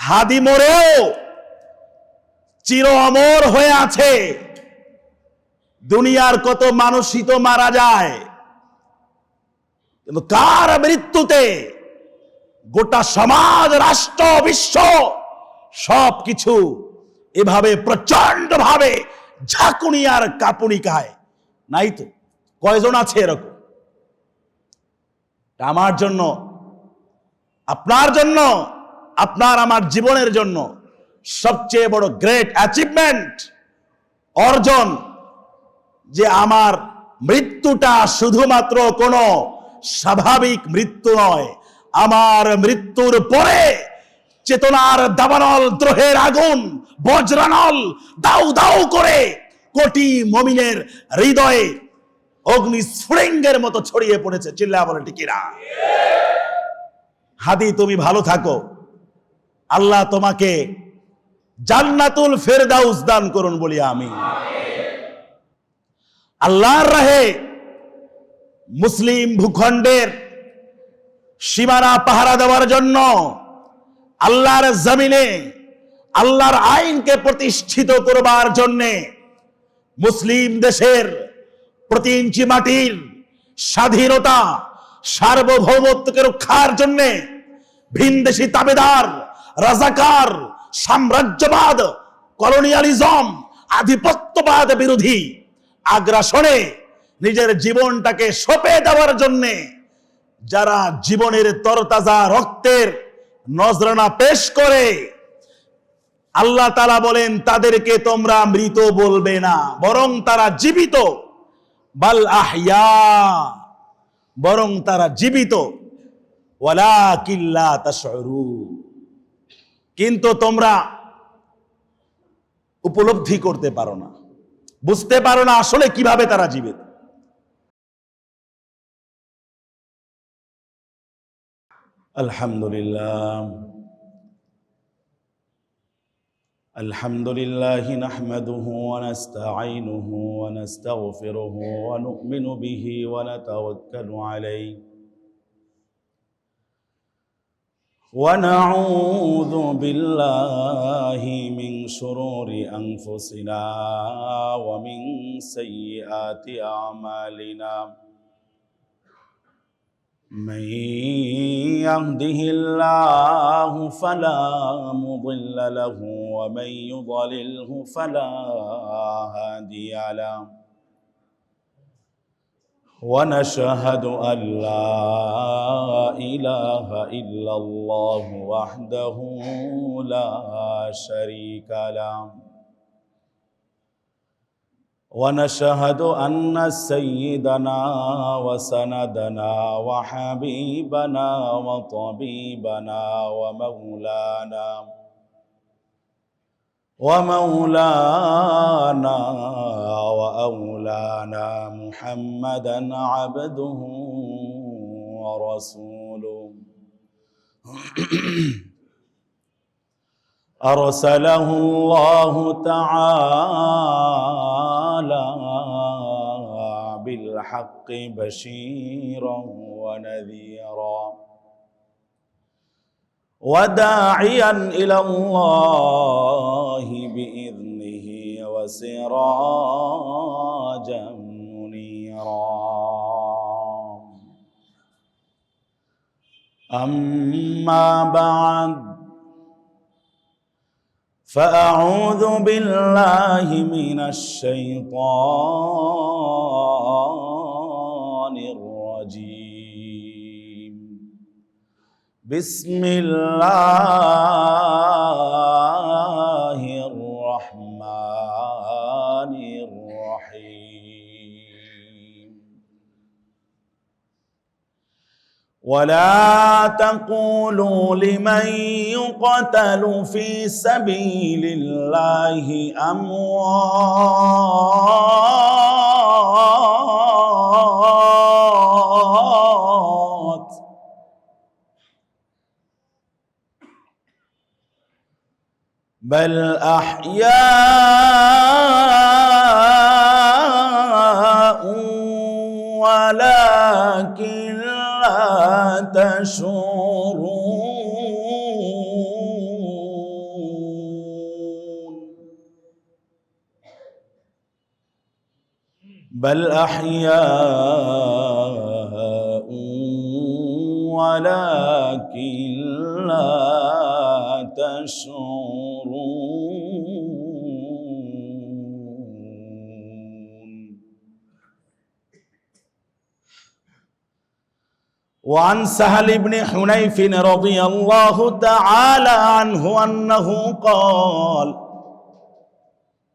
হাদি মরেও চির অমর হয়ে আছে। দুনিয়ার কত মানুষই তো মারা যায়, কিন্তু কার মৃত্যুতে গোটা সমাজ, রাষ্ট্র, বিশ্ব সবকিছু এভাবে প্রচন্ড ভাবে ঝাঁকুনি আর কাঁপুনি খায়? নাই তো। কয়জন আছে এরকম? আমার জন্য, আপনার জন্য, আপনার আমার জীবনের জন্য সবচেয়ে বড় গ্রেট অ্যাচিভমেন্ট, অর্জন, যে আমার মৃত্যুটা শুধুমাত্র কোনো স্বাভাবিক মৃত্যু নয়। আমার মৃত্যুর পরে চেতনার দাবানল, দ্রোহের আগুন, বজ্রানল দাউ দাউ করে কোটি মুমিনের হৃদয়ে অগ্নিস্ফুলিঙ্গের মতো ছড়িয়ে পড়েছে। চিল্লায়া বলে ঠিক কিনা? হাদি, তুমি ভালো থাকো, আল্লাহ তোমাকে জান্নাতুল ফেরদাউস দান করুন বলি আমি। আল্লাহর রাহে মুসলিম ভূখণ্ডের সীমানা পাহারা দেওয়ার জন্য, আল্লাহর জমিনে আল্লাহর আইনকে প্রতিষ্ঠিত করবার জন্যে, মুসলিম দেশের প্রতি ইঞ্চি মাটির স্বাধীনতা, সার্বভৌমত্বকে রক্ষার জন্যে ভিনদেশি তাবেদার, রাজাকার, সাম্রাজ্যবাদ, কলোনিয়ালিজম, আধিপত্যবাদ বিরোধী আগ্রাসনে নিজের জীবনটাকে সঁপে দেওয়ার জন্যে যারা জীবনের তরতাজা রক্তের নজরানা পেশ করে, আল্লাহ তাআলা বলেন তাদেরকে তোমরা মৃত বলবে না, বরং তারা জীবিত। বাল আহইয়া, বরং তারা জীবিত। ওয়ালাকিন লা তাশউরুন, কিন্তু তোমরা উপলব্ধি করতে পারো না, বুঝতে পারো না আসলে কিভাবে তারা জীবিত। আলহামদুলিল্লাহ, আলহামদুলিল্লাহি নাহমাদুহু ওয়া নাস্তাঈনুহু ওয়া নাস্তাগফিরুহু ওয়া নু'মিনু বিহি ওয়া নাতাওয়াক্কালু আলাইহি ওয়া নাউযু বিল্লাহি মিন শুরুরি আনফুসিনা ওয়া মিন সাইয়্যাতি আমালিনা। من يهده الله فلا مضل له ومن يضلله فلا هادي له ونشهد أن لا إله إلا الله وحده لا شريك له ونشهد أن سيدنا وسندنا وحبيبنا وطبيبنا ومولانا وأولانا محمدا عبده ورسوله أرسله الله تعالى بالحق بشيرا ونذيرا وداعيا إلى الله بإذنه وسراجا منيرا. أما بعد، فأعوذ بالله من الشيطان الرجيم. بسم الله الرحمن الرحيم. ولا تقولوا لمن يقتل في سبيل الله أموات بل أحياء ولكن لا تشعرون. بل أحياء ولكن لا تشعرون. وعن سهل بن حنيف رضي الله تعالى عنه أنه قال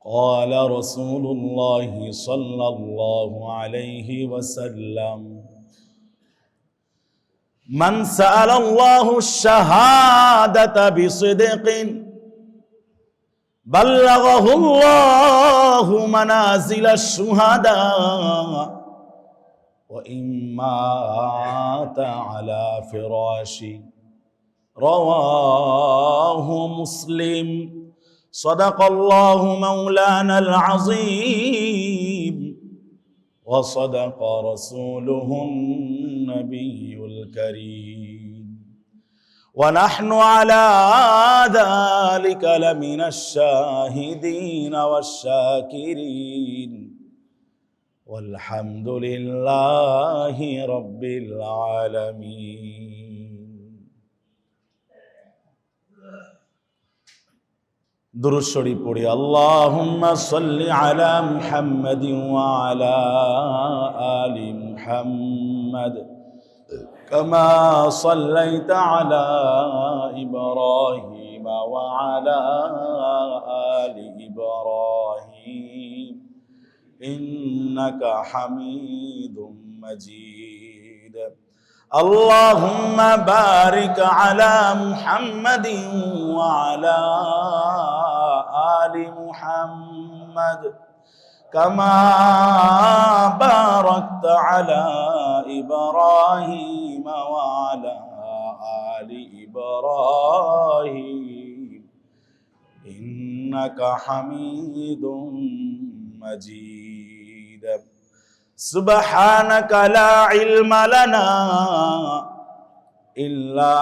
قال رسول الله صلى الله عليه وسلم من سأل الله الشهادة بصدق بلغه الله منازل الشهداء وإن مات على فراشي. رواه مسلم. صدق الله مولانا العظيم وصدق رسوله النبي الكريم ونحن على ذلك لمن الشاهدين والشاكرين والحمد لله رب العالمين. दुरूद शरीफ पढ़ी अल्लाहुम्मा सल्लि अला मुहम्मद व अला आलि मुहम्मद कमा सल्लैता अला इब्राहीम व अला आलि इब्राहीम इन्नका हमीदुम मजीद. अल्लाहुम्मा बारिक अला मुहम्मद व अला आलि मुहम्मद कमा बारकता अला इब्राहीम व अला आलि इब्राहीम इन्नका हमीदुम मजीद. सुब्हानक ला इल्म लना इल्ला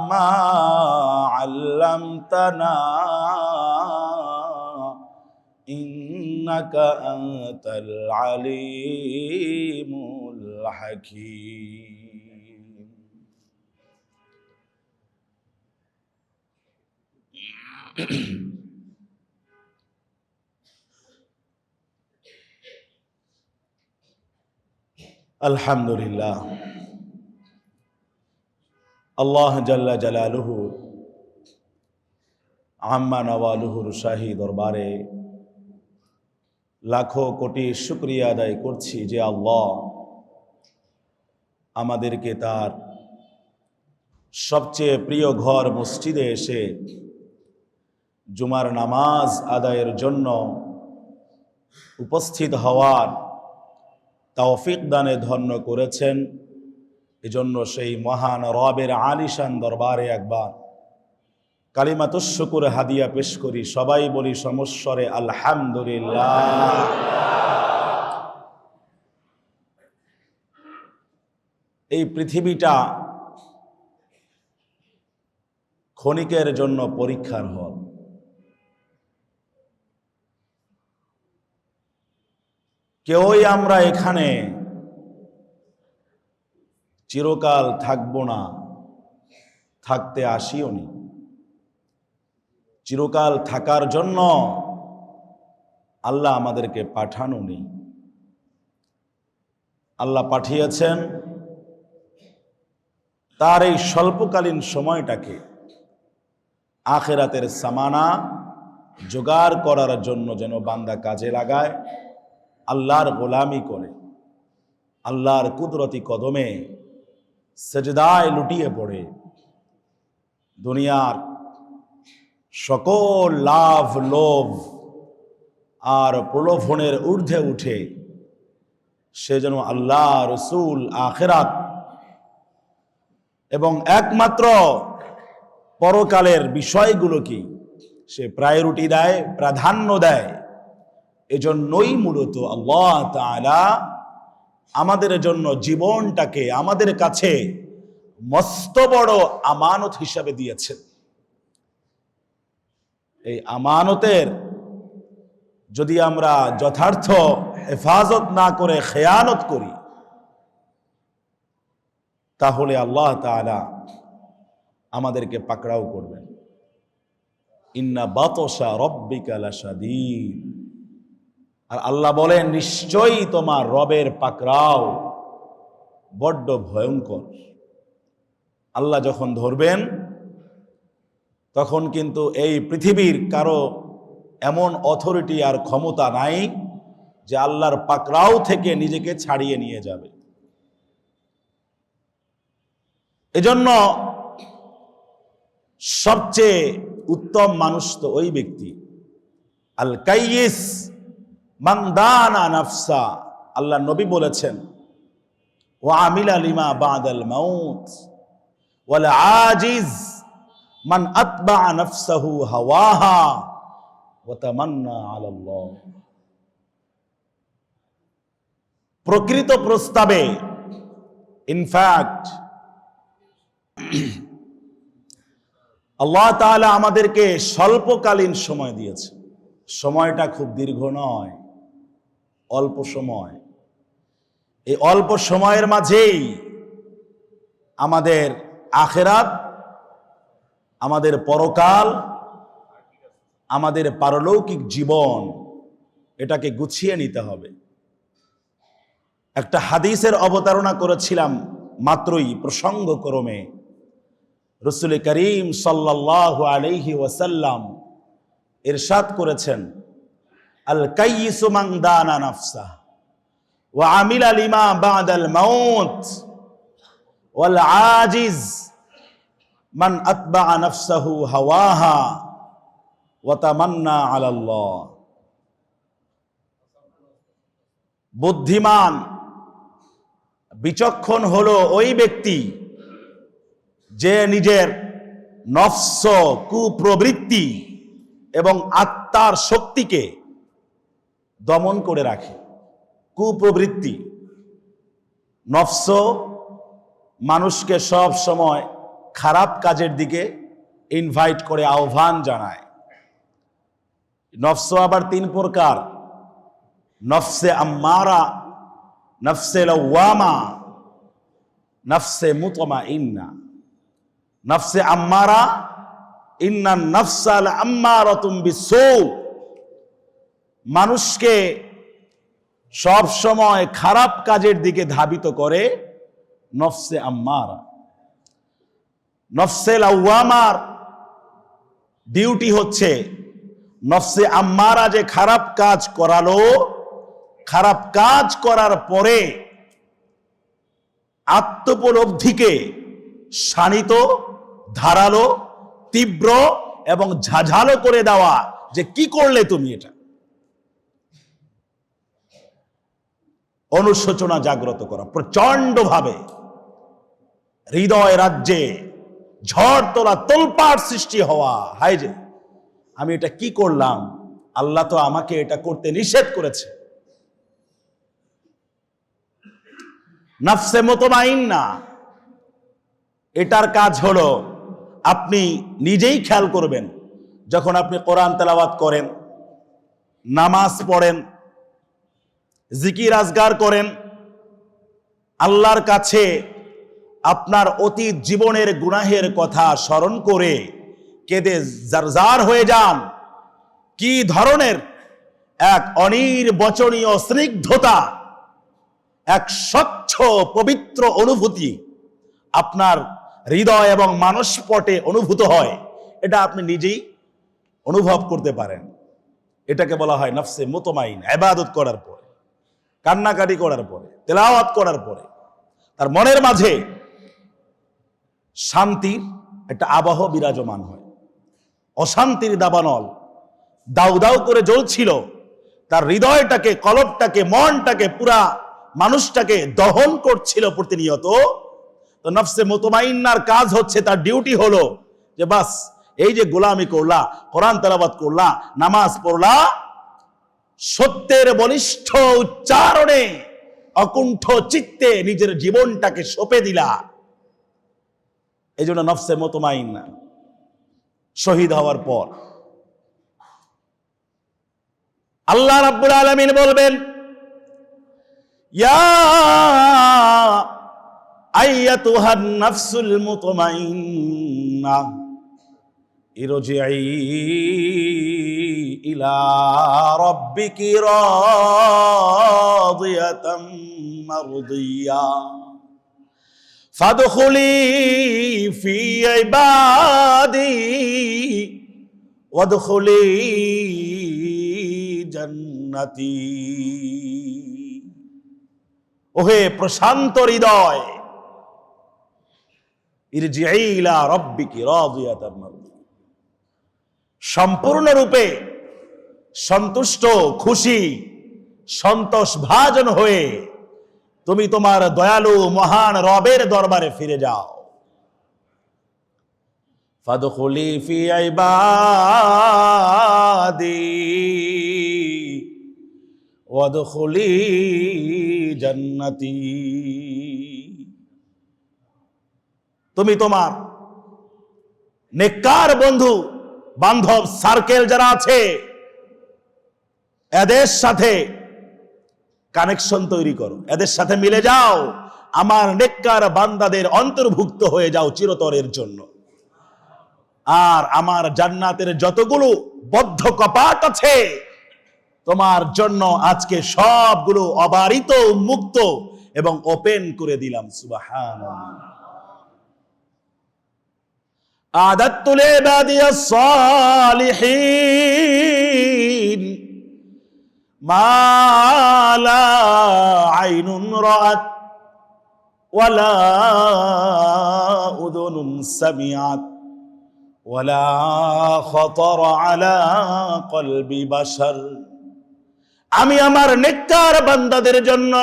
मा अल्लमतना इन्नका अंतल अलीमुल हकीम. अल्हम्दुलिल्लाह अल्लाह जल्ला जलालुहु आम्मा नवालुहुर शाही दरबारे लाखों कोटी शुक्रिया आदाय करছি যে আল্লাহ আমাদেরকে তার সবচেয়ে প্রিয় ঘর মসজিদে এসে জুমার নামাজ আদায়ের জন্য উপস্থিত হওয়ার তৌফিক দানে ধন্য করেছেন। এজন্য সেই মহান রবের আলিশান দরবারে একবার কালিমাতুশ শুকর হাদিয়া পেশ করি। সবাই বলি সমস্বরে আলহামদুলিল্লাহ। এই পৃথিবীটা ক্ষণিকের জন্য পরীক্ষার হল। কেউই আমরা এখানে চিরকাল থাকবো না, থাকতে আসিও নি। চিরকাল থাকার জন্য আল্লাহ আমাদেরকে পাঠানো নেই। আল্লাহ পাঠিয়েছেন তার এই স্বল্পকালীন সময়টাকে আখিরাতের সামানা জোগাড় করার জন্য, যেন বান্দা কাজে লাগায়, আল্লাহর গোলামি করে, আল্লাহর কুদরতি কদমে সেজদায় লুটিয়ে পড়ে দুনিয়ার সকল লাভ লোভ আর প্রলোভনের ঊর্ধ্বে উঠে সে যেন আল্লাহ, রসুল, আখিরাত এবং একমাত্র পরকালের বিষয়গুলোকে সে প্রায়োরিটি দেয়, প্রাধান্য দেয়। এজন্যই মূলত আল্লাহ তাআলা আমাদের জন্য জীবনটাকে আমাদের কাছে মস্ত বড় আমানত হিসাবে দিয়েছেন। এই আমানতের যদি আমরা যথার্থ হেফাজত না করে খেয়ানত করি, তাহলে আল্লাহ তাআলা আমাদেরকে পাকড়াও করবেন। ইন্না বাতশা রাব্বিকা লাশাদীদ। আর আল্লাহ বলেন, নিশ্চয়ই তোমার রবের পাকড়াও বড্ড ভয়ঙ্কর। আল্লাহ যখন ধরবেন, তখন কিন্তু এই পৃথিবীর কারো এমন অথরিটি আর ক্ষমতা নাই যে আল্লাহর পাকড়াও থেকে নিজেকে ছাড়িয়ে নিয়ে যাবে। এজন্য সবচেয়ে উত্তম মানুষ তো ওই ব্যক্তি, আল কাইয়িস মান দানা নাফসা। আল্লাহ নবী বলেছেন, ওয়া আমিলা লিমা বাদাল মাউত ওয়াল আজিজ মান আতবা নাফসাহু হাওয়াহা ওয়া তামান্না আলাল্লাহ। প্রকৃত প্রস্তাবে ইনফ্যাক্ট আল্লাহ তাআলা আমাদেরকে স্বল্পকালীন সময় দিয়েছে। সময়টা খুব দীর্ঘ নয়, অল্প সময়। এই অল্প সময়ের মাঝেই আমাদের আখিরাত, আমাদের পরকাল, আমাদের পারলৌকিক জীবন, এটাকে গুছিয়ে নিতে হবে। একটা হাদিসের অবতারণা করেছিলাম মাত্রই প্রসঙ্গক্রমে। রাসূল করিম সাল্লাল্লাহু আলাইহি ওয়াসাল্লাম ইরশাদ করেছেন, আল কাইয়িসু মান দানা নাফসা ওয়া আমিলা লিমা বাদাল মাউত ওয়াল আজিজ মান আতবা নাফসাহু হাওয়াহা ওয়া তামান্না আলাল্লাহ। বুদ্ধিমান বিচক্ষণ হলো ওই ব্যক্তি যে নিজের নফস, কুপ্রবৃত্তি এবং আত্মার শক্তিকে দমন করে রাখে। কুপ্রবৃত্তি, নফস মানুষকে সব সময় খারাপ কাজের দিকে ইনভাইট করে, আহ্বান জানায়। নফস আবার তিন প্রকার, নফসে আম্মারা, নফসে লাওয়ামা, নফসে মুতমাইন্না। নফসে আম্মারা, ইন্নান নাফসা লাআম্মারাতুম বিসসু, মানুষকে সব সময় খারাপ কাজের দিকে ধাবিত করে নফসে আম্মারা। নফসে লাওয়ামার ডিউটি হচ্ছে নফসে আম্মারা যে খারাপ কাজ করালো, খারাপ কাজ করার পরে আত্মোপলব্ধিকে শানিত, ধারালো, তীব্র এবং ঝাঝালো করে দেওয়া, যে কি করলে তুমি এটা। অনুশোচনা জাগ্রত করা, প্রচন্ড ভাবে হৃদয় রাজ্যে ঝড় তোলা, তোলপাড় সৃষ্টি হওয়া। হায় যে আমি এটা কি করলাম, আল্লাহ তো আমাকে এটা করতে নিষেধ করেছে। নফসে মুতমাইন্না, এটার কাজ হলো আপনি নিজেই খেয়াল করবেন, যখন আপনি কোরআন তেলাওয়াত করেন, নামাজ পড়েন, জিকির আজগার করেন, আল্লাহর কাছে আপনার অতীত জীবনের গুনাহের কথা স্মরণ করে কেঁদে জারজার হয়ে যান। কি ধরনের এক অনির্বচনীয় স্নিগ্ধতা, এক স্বচ্ছ পবিত্র অনুভূতি আপনার হৃদয় এবং মানসপটে অনুভূত হয়, এটা আপনি নিজেই অনুভব করতে পারেন। এটাকে বলা হয় নফসে মুতমাইন। ইবাদত করার পরে, কান্নাকাটি করার পরে, তেলাওয়াত করার পরে তার মনের মাঝে শান্তির একটা আবহ বিরাজমান হয়। অশান্তির দাবানল দাউ দাউ করে জ্বলছিল, তার হৃদয়টাকে, কলবটাকে, মনটাকে, পুরা মানুষটাকে দহন করছিল প্রতিনিয়ত। তো নফসে মুতমাইন্নার কাজ হচ্ছে, তার ডিউটি হলো যে বাস এই যে গোলামি করলা, কোরআন তেলাওয়াত করলা, নামাজ পড়লা, সত্যের বলিষ্ঠ উচ্চারণে অকুণ্ঠ চিত্তে নিজের জীবনটাকে সঁপে দিলা। এই জন্য নফসে মুতমাইন্না শহীদ হওয়ার পর আল্লাহ রাব্বুল আলামিন বলবেন, ইয়া আইয়াতুহান নাফসুল মুতমাইন্নাহ ইরজিই ইলা রাব্বিকি রাদিয়াতাম মারদিয়া ফাদখুলি ফি ইবাদি ওয়াদখুলি জান্নাতি। ওহে প্রশান্ত হৃদয়, ইরজিই ইলা রাব্বিকি রাদিয়াতাম মারদিয়া, সম্পূর্ণরূপে সন্তুষ্ট, খুশি, সন্তোষ ভাজন হয়ে তুমি তোমার দয়ালু মহান রবের দরবারে ফিরে যাও। ফাদখুলি ফি ইবাদি ওয়াদখুলি জান্নাতি। তুমি তোমার নেককার বন্ধু বান্ধব সার্কেল যারা আছে এদের সাথে কানেকশন তৈরি করো, এদের সাথে মিলে যাও, আমার নেককার বান্দাদের অন্তর্ভুক্ত হয়ে যাও চিরতরের জন্য। আর আমার জান্নাতের যতগুলো বদ্ধ কপাট আছে তোমার জন্য আজকে সবগুলো অবারিত, উন্মুক্ত এবং ওপেন করে দিলাম। সুবহানাল্লাহ। আদাতু লিবাদিয়াস সালিহিন মা লা আইনুন রাআত ওয়ালা উযুনুন সামিআত ওয়ালা খাতার আলা কলবি বাশার। আমি আমার নেককার বান্দাদের জন্য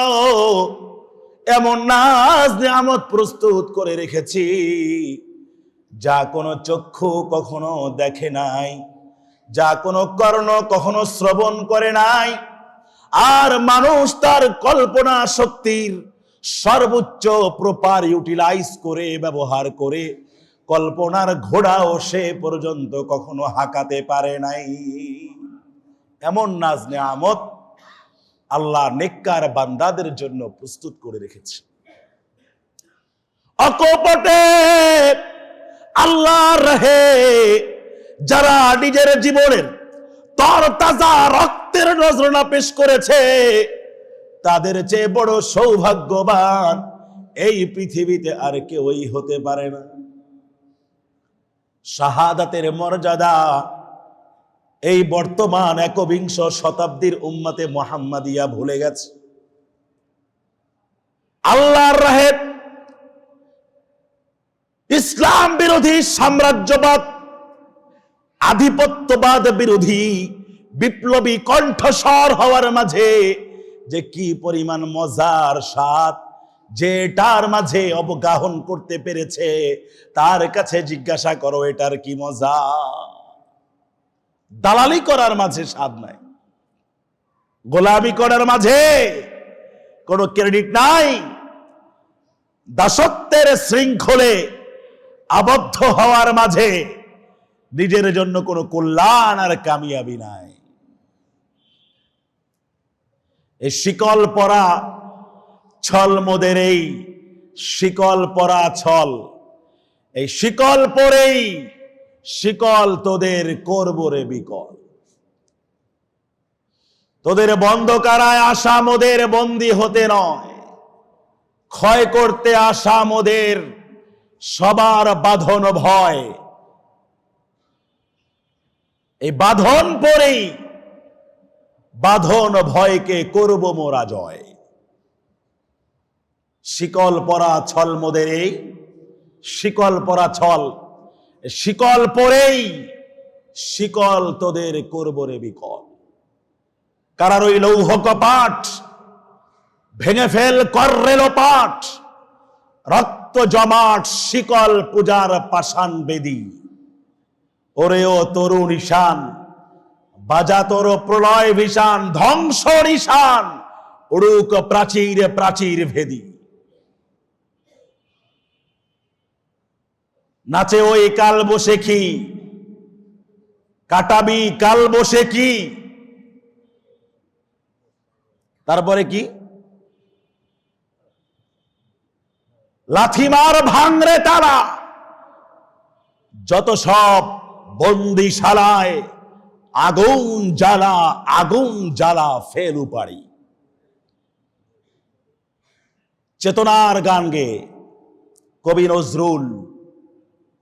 এমন নাজ নিয়ামত প্রস্তুত করে রেখেছি যা কোনো চক্ষু কখনো দেখে নাই, যা কোনো কর্ণ কখনো শ্রবণ করে নাই, আর মানুষ তার কল্পনা শক্তির সর্বোচ্চ প্রপার ইউটিলাইজ করে, ব্যবহার করে কল্পনার ঘোড়াও সে পর্যন্ত কখনো হাঁকাতে পারে নাই। এমন নাজ নিয়ামত আল্লাহ নেককার বান্দাদের জন্য প্রস্তুত করে রেখেছে। অকপটে আল্লাহর রাহে যারা নিজের জীবনের তরতাজা রক্তের নজরানা পেশ করেছে তাদের চেয়ে বড় সৌভাগ্যবান এই পৃথিবীতে আর কেউই হতে পারে না। শাহাদাতের মর্যাদা এই বর্তমান একবিংশ শতাব্দীর উম্মতে মুহাম্মাদিয়া ভুলে গেছে। আল্লাহর রাহে ইসলাম বিরোধী, সাম্রাজ্যবাদ, আধিপত্যবাদ বিরোধী বিপ্লবী কণ্ঠস্বর হওয়ার মাঝে যে কি পরিমাণ মজার স্বাদ যেটার মাঝে অবগাহন করতে পেরেছে তার কাছে জিজ্ঞাসা করো এটার কি মজা। দালালি করার মাঝে স্বাদ নাই, গোলামি করার মাঝে কোনো ক্রেডিট নাই, দাসত্বের শৃঙ্খলে আবদ্ধ হওয়ার মাঝে নিজের জন্য কোনো কল্যাণ আর কামিয়াবি নাই। এই শিকল পরা ছল মোদের, এই শিকল পরা ছল, এই শিকল পরেই শিকল তোদের করব রে বিকল। তোদের বন্ধ কারায় আসা মোদের বন্দী হতে নয়, ক্ষয় করতে আসা মোদের সবার বাঁধন ভয়। এই বাঁধন পরেই বাঁধন ভয়কে করব মোরা জয়। শিকল পরা ছল মোদের, এই শিকল পরা ছল, শিকল পরেই শিকল তোদের করব রে বিকল। কারার ওই লৌহ কপাট ভেঙে ফেল কর রেলোপাট, রক্ত জমাট শিকল পূজার পাষাণ বেদী। ওরে ও তরুণ ঈশান, বাজা তোর প্রলয় ভীষণ, ধ্বংস নিশান উড়ুক প্রাচীর প্রাচীর ভেদী। নাচে ওই কাল বসে কি, কাটাবি কাল বসে কি, তারপরে কি লাথিমার ভাঙরে তারা, যত সব বন্দিশালায় আগুন জ্বালা ফেল উপাড়ি। চেতনার গান গে কবি নজরুল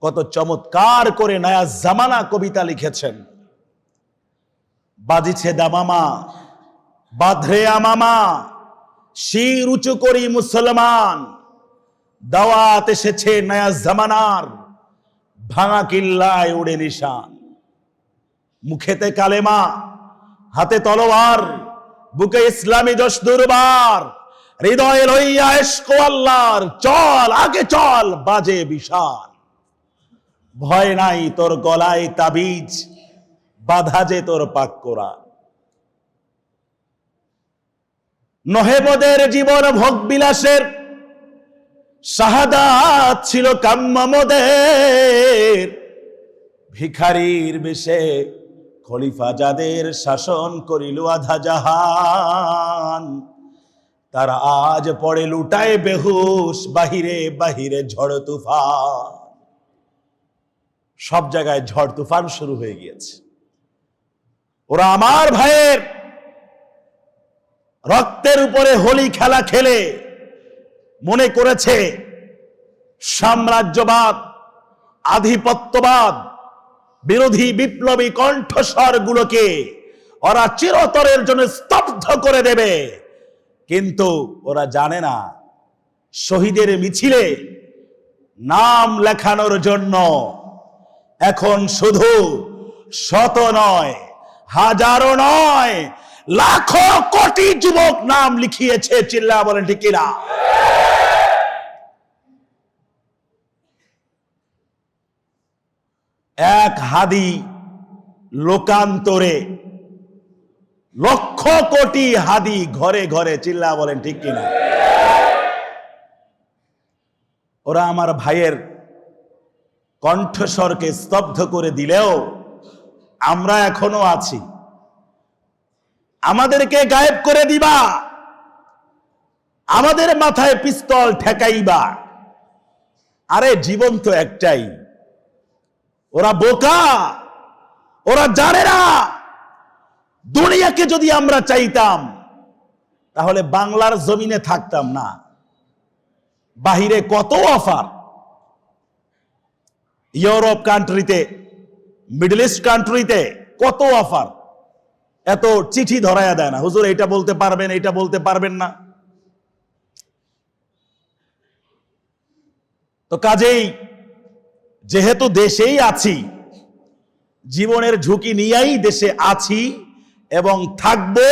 কত চমৎকার করে নয়া জামানা কবিতা লিখেছেন। বাজিছে দামামা বাধরে আমামা, শির উঁচু করি মুসলমান, দাওয়াত এসেছে নয়া জামানার, ভাঙা কিল্লায় উড়ে নিশান। মুখেতে কালেমা হাতে তলোয়ার, বুকে ইসলামী জশ দুর্বার, হৃদয়ে লইয়া ইশক আল্লাহর, চল আগে চল বাজে বিশাল। ভয় নাই তোর গলায় তাবিজ, বাধা যে তোর পাক কোরআন। নহে মোদের জীবন ভোগ বিলাসের, শাহাদাত ছিল কাম্য মোদের। ভিখারির বেশে খলিফা যাদের শাসন করিল আধা জাহান, তারা আজ পড়ে লুটায় বেহুশ, বাহিরে বাহিরে ঝড় তুফান। সব জায়গায় ঝড় তুফান শুরু হয়ে গিয়েছে। ওরা আমার ভাইয়ের রক্তের উপরে হোলি খেলা খেলে মনে করেছে সাম্রাজ্যবাদ, আধিপত্যবাদ বিরোধী বিপ্লবী কণ্ঠস্বরগুলোকে ওরা চিরতরের জন্য স্তব্ধ করে দেবে। কিন্তু ওরা জানে না, শহীদের মিছিলে নাম লেখানোর জন্য এখন শুধু শত নয়, হাজারো নয়, লাখো কোটি যুবক নাম লিখিয়েছে। চিল্লা বলেন ঠিক কিনা? এক হাদি লোকান্তরে লক্ষ কোটি হাদি ঘরে ঘরে। চিল্লা বলেন ঠিক কিনা? ওরা আমার ভাইয়ের কণ্ঠস্বরকে স্তব্ধ করে দিলেও আমরা এখনো আছি। আমাদেরকে গায়েব করে দিবা, আমাদের মাথায় পিস্তল ঠেকাইবা। আরে জীবন তো একটাই। ওরা বোকা, ওরা জানে না দুনিয়াকে যদি আমরা চাইতাম তাহলে বাংলার জমিনে থাকতাম না। বাহিরে কত অফার, ইউরোপ কান্ট্রিতে, মিডল ইস্ট কান্ট্রিতে কত অফার। এত চিঠি ধরায়া দেয় না, হুজুর এটা বলতে পারবেন, এটা বলতে পারবেন না। তো কাজেই যেহেতু দেশেই আছি, জীবনের ঝুঁকি নিয়েই দেশে আছি এবং থাকবো।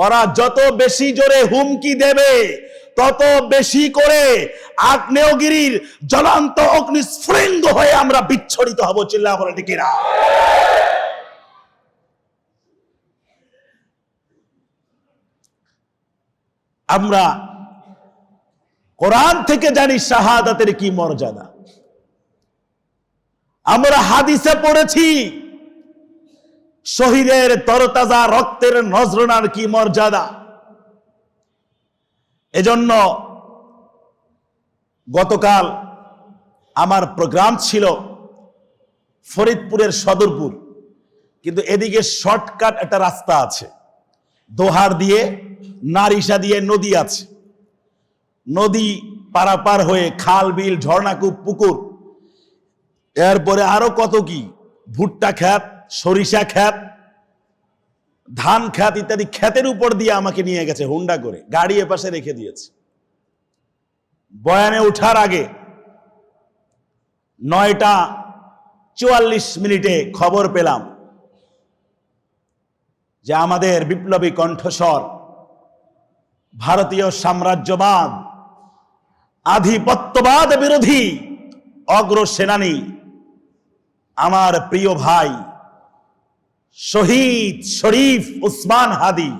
ওরা যত বেশি জোরে হুমকি দেবে তত বেশি করে আগ্নেয়গিরির জ্বলন্ত অগ্নিস্ফুলিঙ্গ হয়ে আমরা বিচ্ছুরিত হব। চিল্লা বলে ঠিক না? আমরা কোরআন থেকে জানি শাহাদাতের কি মর্যাদা। আমরা হাদিসে পড়েছি শহীদের তরতাজা রক্তের নজরানার কি মর্যাদা। এজন্য গতকাল আমার প্রোগ্রাম ছিল ফরিদপুরের সদরপুর, কিন্তু এদিকে শর্টকাট একটা রাস্তা আছে, দোহার দিয়ে নারিশা দিয়ে নদী আছে। নদী পারাপার হয়ে খাল বিল ঝর্ণাকূপ পুকুর, এরপরে আরো কত কি, ভুট্টা খ্যাত, সরিষা খ্যাত, ধান খ্যাত ইত্যাদি খ্যাতের উপর দিয়ে আমাকে নিয়ে গেছে হুন্ডা করে, গাড়ি এপাশে রেখে দিয়েছে। বয়ানে ওঠার আগে 9টা 44 খবর পেলাম যে আমাদের বিপ্লবী কণ্ঠস্বর, ভারতীয় সাম্রাজ্যবাদ, আধিপত্যবাদ বিরোধী অগ্রসেনানী আমার প্রিয় ভাই শহীদ শরীফ উসমান হাদি,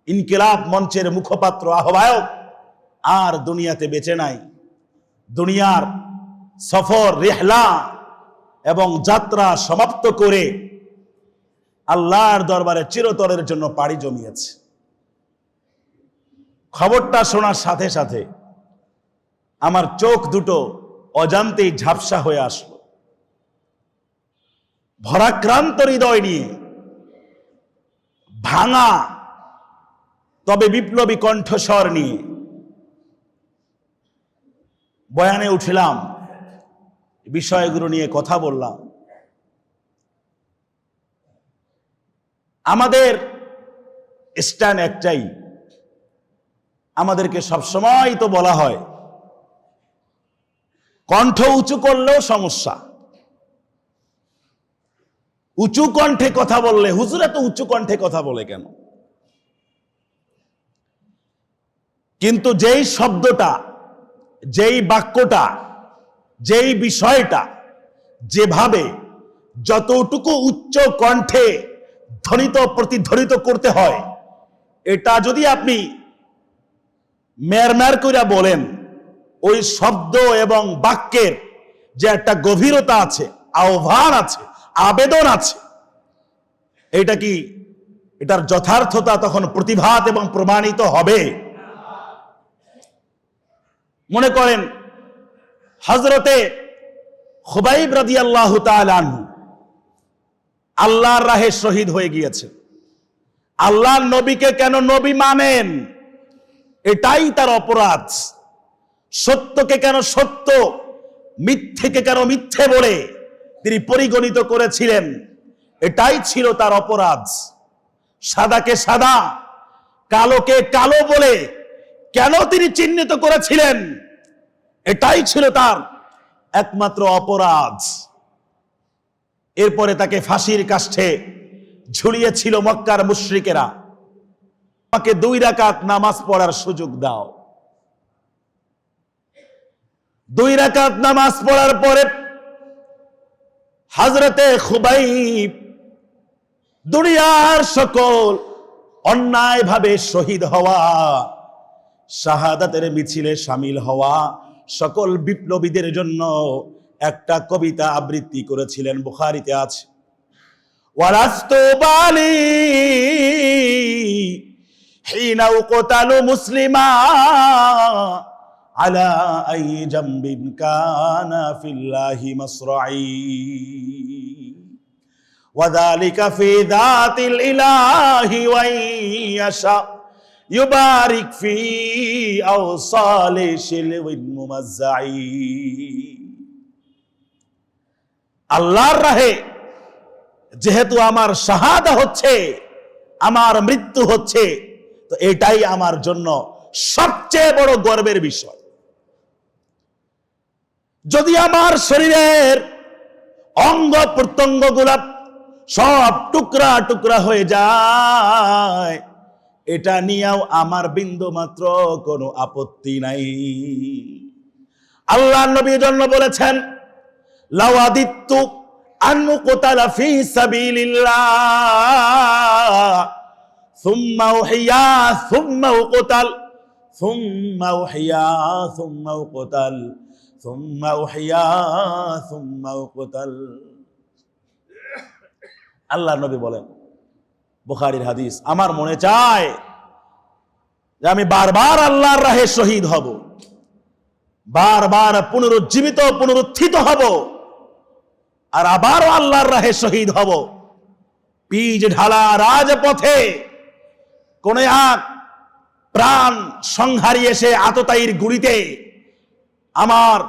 ইনকিলাব মঞ্চের মুখপাত্র আহ্বায়ক, আর দুনিয়াতে বেঁচে নাই। দুনিয়ার সফর, রেহলা এবং যাত্রা সমাপ্ত করে আল্লাহর দরবারে চিরতরের জন্য পাড়ি জমিয়েছে। খবরটা শোনার সাথে সাথে আমার চোখ দুটো অজান্তেই ঝাপসা হয়ে আসলো। ভরাক্রান্ত হৃদয় নিয়ে ভাঙা তবে বিপ্লবী কণ্ঠস্বর নিয়ে বয়ানে উঠলাম, বিষয়গুলো নিয়ে কথা বললাম। আমাদের স্ট্যান্ড একটাই, আমাদেরকে সবসময় তো বলা হয় কণ্ঠ উঁচু করলেও সমস্যা, উঁচু কণ্ঠে কথা বললে, হুজুর এত উঁচু কণ্ঠে কথা বলে কেন? কিন্তু যেই শব্দটা, যেই বাক্যটা, যেই বিষয়টা যেভাবে যতটুকু উচ্চ কণ্ঠে ধ্বনিত প্রতিধ্বনিত করতে হয়, এটা যদি আপনি মেরমের করে বলেন, ওই শব্দ এবং বাক্যের যে একটা গভীরতা আছে, আহ্বান আছে, আবেদন আছে, এটা কি এটার যথার্থতা তখন প্রতিভাত এবং প্রমাণিত হবে? মনে করেন হযরতে খুবাইব রাদিয়াল্লাহু তাআলা আনহু আল্লাহর রাহে শহীদ হয়ে গিয়েছে। আল্লাহর নবীকে কেন নবী মানেন, এটাই তার অপরাধ। সত্যকে কেন সত্য, মিথ্যেকে কেন মিথ্যে বলে তিনি পরিগণিত করেছিলেন, এটাই ছিল তার অপরাধ। সাদাকে সাদা, কালোকে কালো বলে কেন তিনি চিহ্নিত করেছিলেন, এটাই ছিল তার একমাত্র অপরাধ। এরপরে তাকে ফাঁসির কাষ্ঠে ঝুলিয়েছিল মক্কার মুশরিকেরা। আমাকে 2 রাকাত নামাজ পড়ার সুযোগ দাও। 2 রাকাত নামাজ পড়ার পরে হযরতে খুবাইব দুনিয়ার সকল অন্যায়ভাবে শহীদ হওয়া, শাহাদাতের মিছিলে শামিল হওয়া সকল বিপ্লবীদের জন্য একটা কবিতা আবৃত্তি করেছিলেন, বুখারীতে আছে। ওয়ালাস্তু বালি হিনা উকতালু মুসলিমা আলা আই জামবিন কানা ফিল্লাহি মাসরাই ওয়াযালিকা ফি যাতিল ইলাহি ওয়া ইয়াশা ইউবারিক ফি আওসালি শিলওয়িন মুমাজ্জাই। আল্লাহর রাহে যেহেতু আমার শাহাদা হচ্ছে, আমার মৃত্যু হচ্ছে, তো এটাই আমার জন্য সবচেয়ে বড় গর্বের বিষয়। যদি আমার শরীরের অঙ্গ প্রত্যঙ্গগুলা সব টুকরা টুকরা হয়ে যায়, এটা নিয়েও আমার বিন্দু মাত্র কোনো আপত্তি নাই। আল্লাহর নবীর জন্য বলেছেন, লাওয়াদিত্তু আন্নু কুতালা ফি সাবিলিল্লাহ সুম্মা উহিয়া সুম্মা উকতাল সুম্মা উহিয়া সুম্মা উকতাল সুম্মা উহিয়া সুম্মা উকতাল। আল্লাহর নবী বলেন, বুখারীর হাদিস, আমার মনে চায় যে আমি বারবার আল্লাহর রাহে শহীদ হব, বারবার পুনরুজ্জীবিত পুনরুত্থিত হব, আর আবারও আল্লাহর রাহে শহীদ হব। পিচ ঢালা রাজপথে কোন এক প্রাণ সংহারী এসে আততায়ীর গুলিতে আমার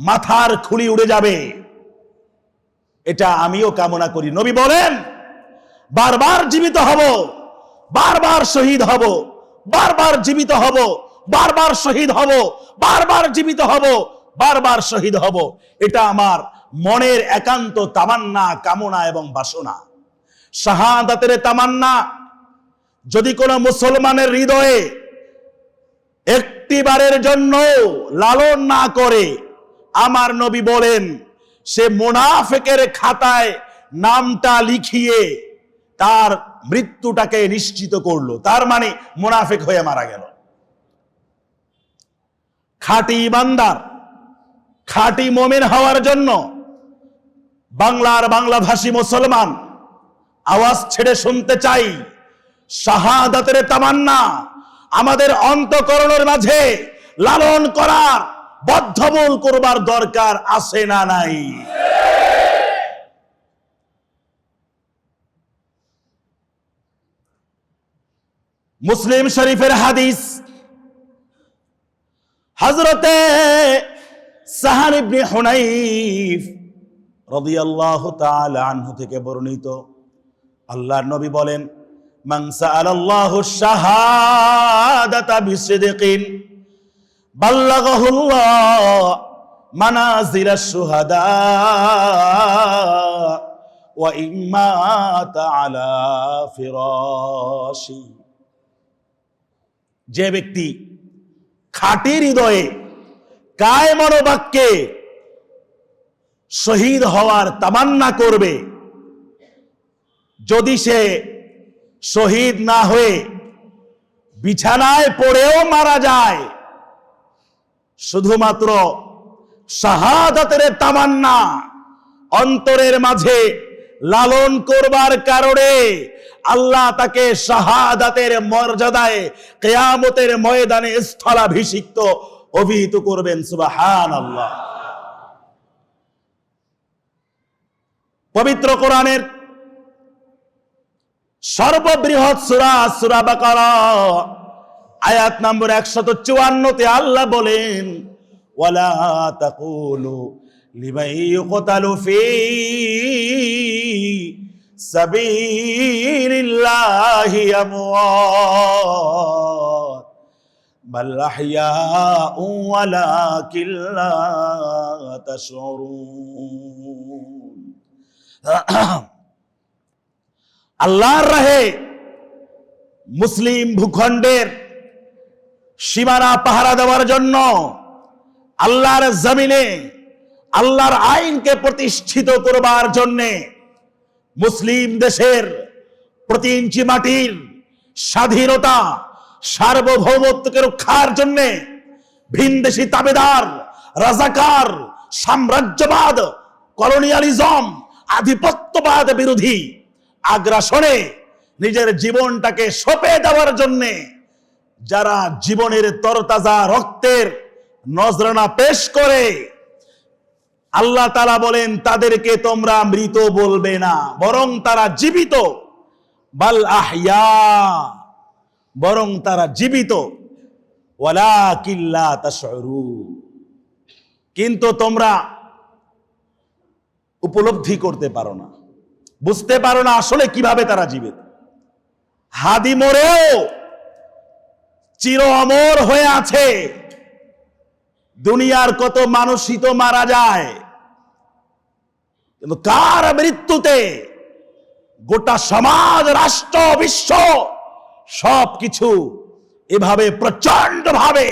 মাথার খুলি উড়ে যাবে, এটা আমিও কামনা করি। নবী বলেন, বারবার জীবিত হব, বারবার শহীদ হব, বারবার জীবিত হব, বারবার শহীদ হব, বারবার জীবিত হব, বারবার শহীদ হব। এটা আমার মনের একান্ত তামান্না, কামনা এবং বাসনা। শাহাদাতের তামান্না যদি কোনো মুসলমানের হৃদয়ে একটিবারের জন্য লালন না করে, আমার নবী বলেন সে মুনাফিকের খাতায় নামটা লিখিয়ে তার মৃত্যুটাকে নিশ্চিত করলো, তার মানে মুনাফিক হয়ে মারা গেল। খাঁটি ইমানদার, খাঁটি মুমিন হওয়ার জন্য বাংলার বাংলাভাষী মুসলমান আওয়াজ ছেড়ে শুনতে চাই, শাহাদাতের তামান্না আমাদের অন্তঃকরণের মাঝে লালন করার বদ্ধমূল করবার দরকার আছে না নাই? মুসলিম শরীফের হাদিস, হযরতে সাহাল ইবনে হুনাইফ রাদিয়াল্লাহু তাআলা আনহু থেকে বর্ণিত, আল্লাহর নবী বলেন, মান সাআলাল্লাহু শাহাদাতা বিসিদকিন বাল্লাগাহুল্লাহ মানাজিলাশ শুহাদা ওয়া ইম্মাতা আলা ফিরাশি। যে ব্যক্তি খাঁটি হৃদয়ে কায় মনোবাক্যে শহীদ হওয়ার তামান্না করবে, যদি সে শহীদ না হয়ে বিছানায় পড়েও মারা যায়, শুধুমাত্র শাহাদাতের তামান্না অন্তরের মাঝে লালন করবার কারণে আল্লাহ তাকে শাহাদাতের মর্যাদায় কিয়ামতের ময়দানে স্থলাভিষিক্ত অভিহিত করবেন। সুবহানাল্লাহ। পবিত্র কোরআনের সর্ববৃহৎ সূরা সূরা বাকারা আয়াত নম্বর 154-তে আল্লাহ বলেন, ওয়ালা তাকুলু লিমান ইউকতালু ফী সাবিলিল্লাহি আমওয়াত বাল আহইয়াউ ওয়ালাকিন লা তাশউরুন। আল্লাহর রাহে মুসলিম ভূখণ্ডের সীমানা পাহারা দেওয়ার জন্য, আল্লাহর জমিনে আল্লাহর আইনকে প্রতিষ্ঠিত করবার জন্যে, মুসলিম দেশের প্রতি ইঞ্চি মাটির স্বাধীনতা সার্বভৌমত্বকে রক্ষার জন্যে ভিনদেশি তাবেদার, রাজাকার, সাম্রাজ্যবাদ, কলোনিয়ালিজম, আধিপত্যবাদ বিরোধী আগ্রাসনে নিজের জীবনটাকে সঁপে দেওয়ার জন্যে যারা জীবনের তরতাজা রক্তের নজরানা পেশ করে, আল্লাহ তাআলা বলেন তাদেরকে তোমরা মৃত বলবে না, বরং তারা জীবিত। বাল আহইয়া, বরং তারা জীবিত। ওয়ালাকিন লা তাশউরুন, কিন্তু তোমরা উপলব্ধি করতে পারো না, বুঝতে পারো না আসলে কিভাবে তারা জীবিত। হাদি মরেও চির অমর হয়ে আছে। দুনিয়ার কত মানুষই তো মারা যায়, কিন্তু কার মৃত্যুতে গোটা সমাজ, রাষ্ট্র, বিশ্ব সবকিছু এভাবে প্রচন্ড ভাবে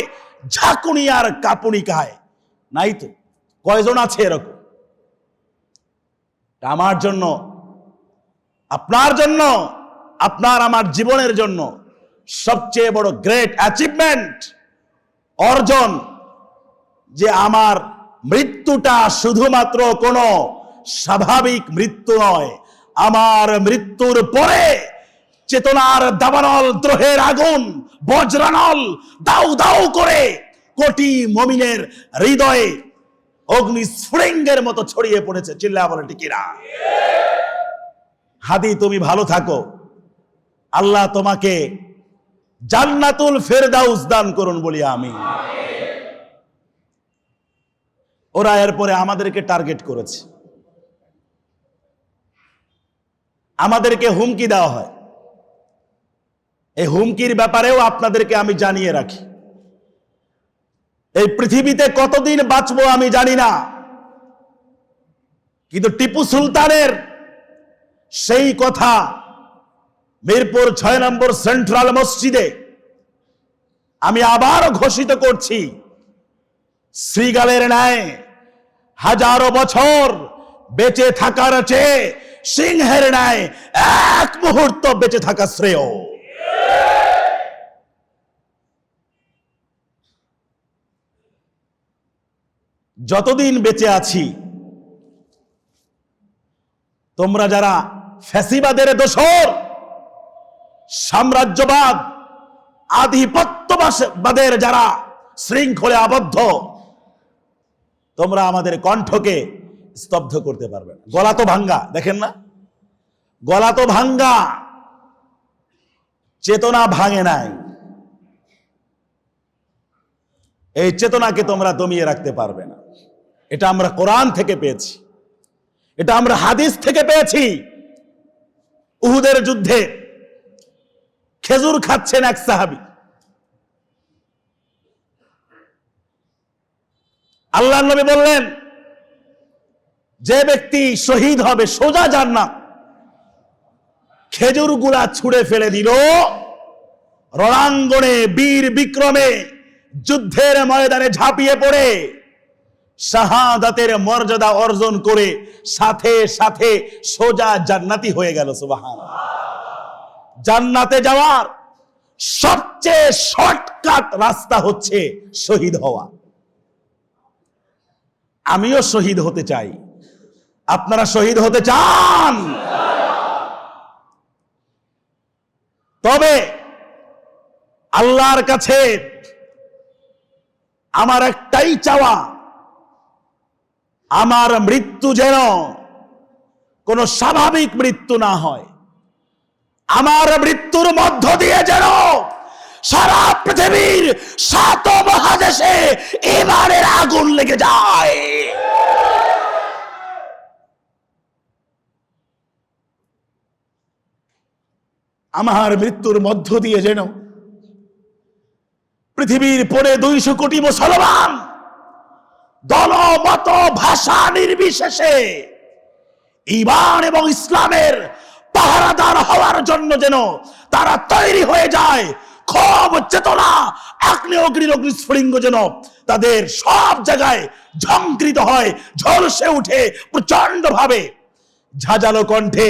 ঝাঁকুনি আর কাঁপুনি খায়? নাই তো। কয়জন আছে এরকম? আমার জন্য, আপনার জন্য, আপনার আমার জীবনের জন্য সবচেয়ে বড় গ্রেট অ্যাচিভমেন্ট, অর্জন, যে আমার মৃত্যুটা শুধুমাত্র কোনো স্বাভাবিক মৃত্যু নয়, আমার মৃত্যুর পরে চেতনার দাবানল, দ্রোহের আগুন, বজ্রানল দাউ দাউ করে কোটি মুমিনের হৃদয়ে অগ্নিস্ফুলিঙ্গের মতো ছড়িয়ে পড়েছে। চিল্লায়া বলে ঠিক কিনা? হাদি, তুমি ভালো থাকো, আল্লাহ তোমাকে জান্নাতুল ফেরদাউস দান করুন বলি আমিন। ওরা এরপরে আমাদেরকে টার্গেট করেছে, আমাদেরকে হুমকি দেওয়া হয়। এই হুমকির ব্যাপারেও আপনাদেরকে আমি জানিয়ে রাখি, এই পৃথিবীতে কতদিন বাঁচবো আমি জানি না, কিন্তু টিপু সুলতানের সেই কথা মিরপুর 6 নম্বর সেন্ট্রাল মসজিদে আমি আবার ঘোষিত করছি, শ্রীগালের ন্যায় হাজারো বছর বেঁচে থাকার চেয়ে সিংহের ন্যায় এক মুহূর্ত বেঁচে থাকা শ্রেয়। যতদিন বেঁচে আছি, তোমরা যারা ফ্যাসিবাদের দোসর, সাম্রাজ্যবাদ, আধিপত্যবাদের যারা শৃঙ্খলে আবদ্ধ, তোমরা আমাদের কণ্ঠকে স্তব্ধ করতে পারবে না। গলা তো ভাঙ্গা, দেখেন না, গলা তো ভাঙ্গা, চেতনা ভাঙে নাই। এই চেতনাকে তোমরা দমিয়ে রাখতে পারবে না। এটা আমরা কোরআন থেকে পেয়েছি, এটা আমরা হাদিস থেকে পেয়েছি। উহুদের যুদ্ধে খেজুর খাচ্ছেন এক সাহাবী, আল্লাহর নবী বললেন, যে ব্যক্তি শহীদ হবে সোজা জান্নাত। খেজুর গুলা ছুঁড়ে ফেলে দিল, রণাঙ্গনে বীর বিক্রমে যুদ্ধের ময়দানে ঝাঁপিয়ে পড়ে শাহাদাতের মর্যাদা অর্জন করে সাথে সাথে সোজা জান্নাতি হয়ে গেল। সুবহানাল্লাহ। জান্নাতে যাওয়ার সবচেয়ে শর্টকাট রাস্তা হচ্ছে শহীদ হওয়া। আমিও শহীদ হতে চাই। আপনারা শহীদ হতে চান? তবে আল্লাহর কাছে আমার একটাই চাওয়া, আমার মৃত্যু যেন কোনো স্বাভাবিক মৃত্যু না হয়। আমার মৃত্যুর মধ্য দিয়ে যেন সারা পৃথিবীর 7 মহাদেশে ঈমানের আগুন লেগে যায়। আমার মৃত্যুর মধ্য দিয়ে যেন পৃথিবীর 250 কোটি মুসলমান দল মত ভাষা নির্বিশেষে ঈমান এবং ইসলামের পাহারাদার হওয়ার জন্য যেন তারা তৈরি হয়ে যায়। ক্ষোভ, চেতনা, অগ্নিস্ফুলিঙ্গ যেন তাদের সব জায়গায় ঝংকৃত হয়, ঝলসে উঠে প্রচন্ড ভাবে, ঝাঁঝালো কণ্ঠে।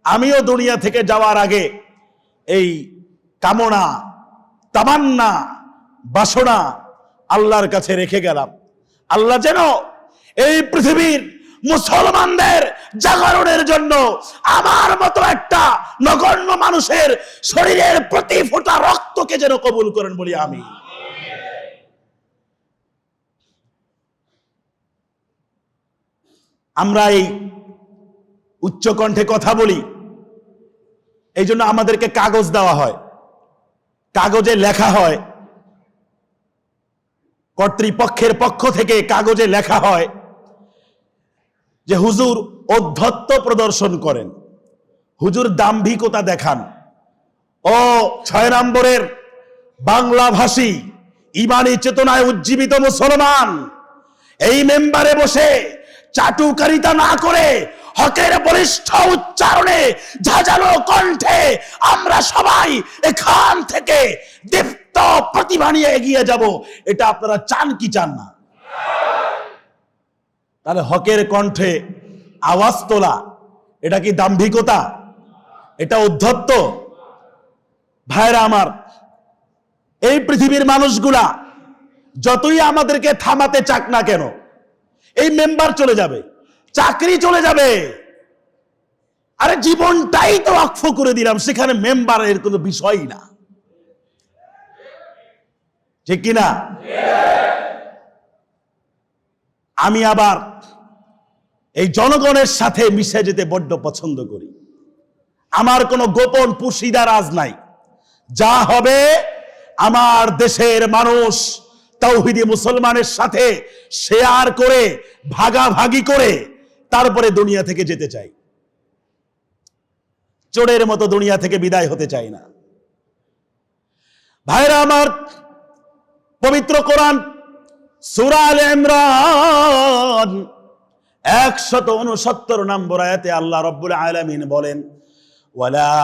আমিও দুনিয়া থেকে যাওয়ার আগে এই কামনা, তামান্না, বাসনা আল্লাহর কাছে রেখে গেলাম। আল্লাহ যেন এই পৃথিবীর মুসলমানদের জাগরণের জন্য আমার মতো একটা নগণ্য মানুষের শরীরের প্রতি ফোঁটা রক্তকে যেন কবুল করেন, বলি আমি। আমরা এই উচ্চ কণ্ঠে কথা বলি, এই জন্য আমাদেরকে কাগজ দেওয়া হয়, কাগজে লেখা হয়, কর্তৃপক্ষের পক্ষ থেকে কাগজে লেখা হয় যে হুজুর ঔদ্ধত্য প্রদর্শন করেন, হুজুর দাম্ভিকতা দেখান। ও 6 নম্বরের বাংলাভাষী ঈমানি চেতনায় উজ্জীবিত মুসলমান, এই মেম্বারে বসে চাটুকারিতা না করে হকের বলিষ্ঠ উচ্চারণে ঝাঁঝালো কণ্ঠে আমরা সবাই এখান থেকে দীপ্ত প্রতিভা নিয়ে এগিয়ে যাব। এটা আপনারা চান কি চান না? তাহলে হকের কণ্ঠে আওয়াজ তোলা এটা কি দাম্ভিকতা? এটা উদ্ধত্ত? ভাইরা আমার, এই পৃথিবীর মানুষগুলা যতই আমাদেরকে থামাতে চাক না কেন, এই মেম্বার চলে যাবে, চাকরি চলে যাবে। আরে জীবনটাই তো ওয়াকফ করে দিলাম, সেখানে মেম্বারের কোনো বিষয়ই না, ঠিক কিনা? আমি আবার এই জনগণের সাথে মিশে যেতে বড্ড পছন্দ করি। আমার কোনো গোপন পুশিদারাজ নাই। যা হবে আমার দেশের মানুষ তাওহীদি মুসলমানের সাথে শেয়ার করে, ভাগাভাগি করে তারপরে দুনিয়া থেকে যেতে চাই। চোরের মতো দুনিয়া থেকে বিদায় হতে চাই না। ভাইরা আমার, পবিত্র কোরআন সূরা আলে ইমরান 169 নম্বর আয়াতে আল্লাহ রাব্বুল আলামিন বলেন, ওয়ালা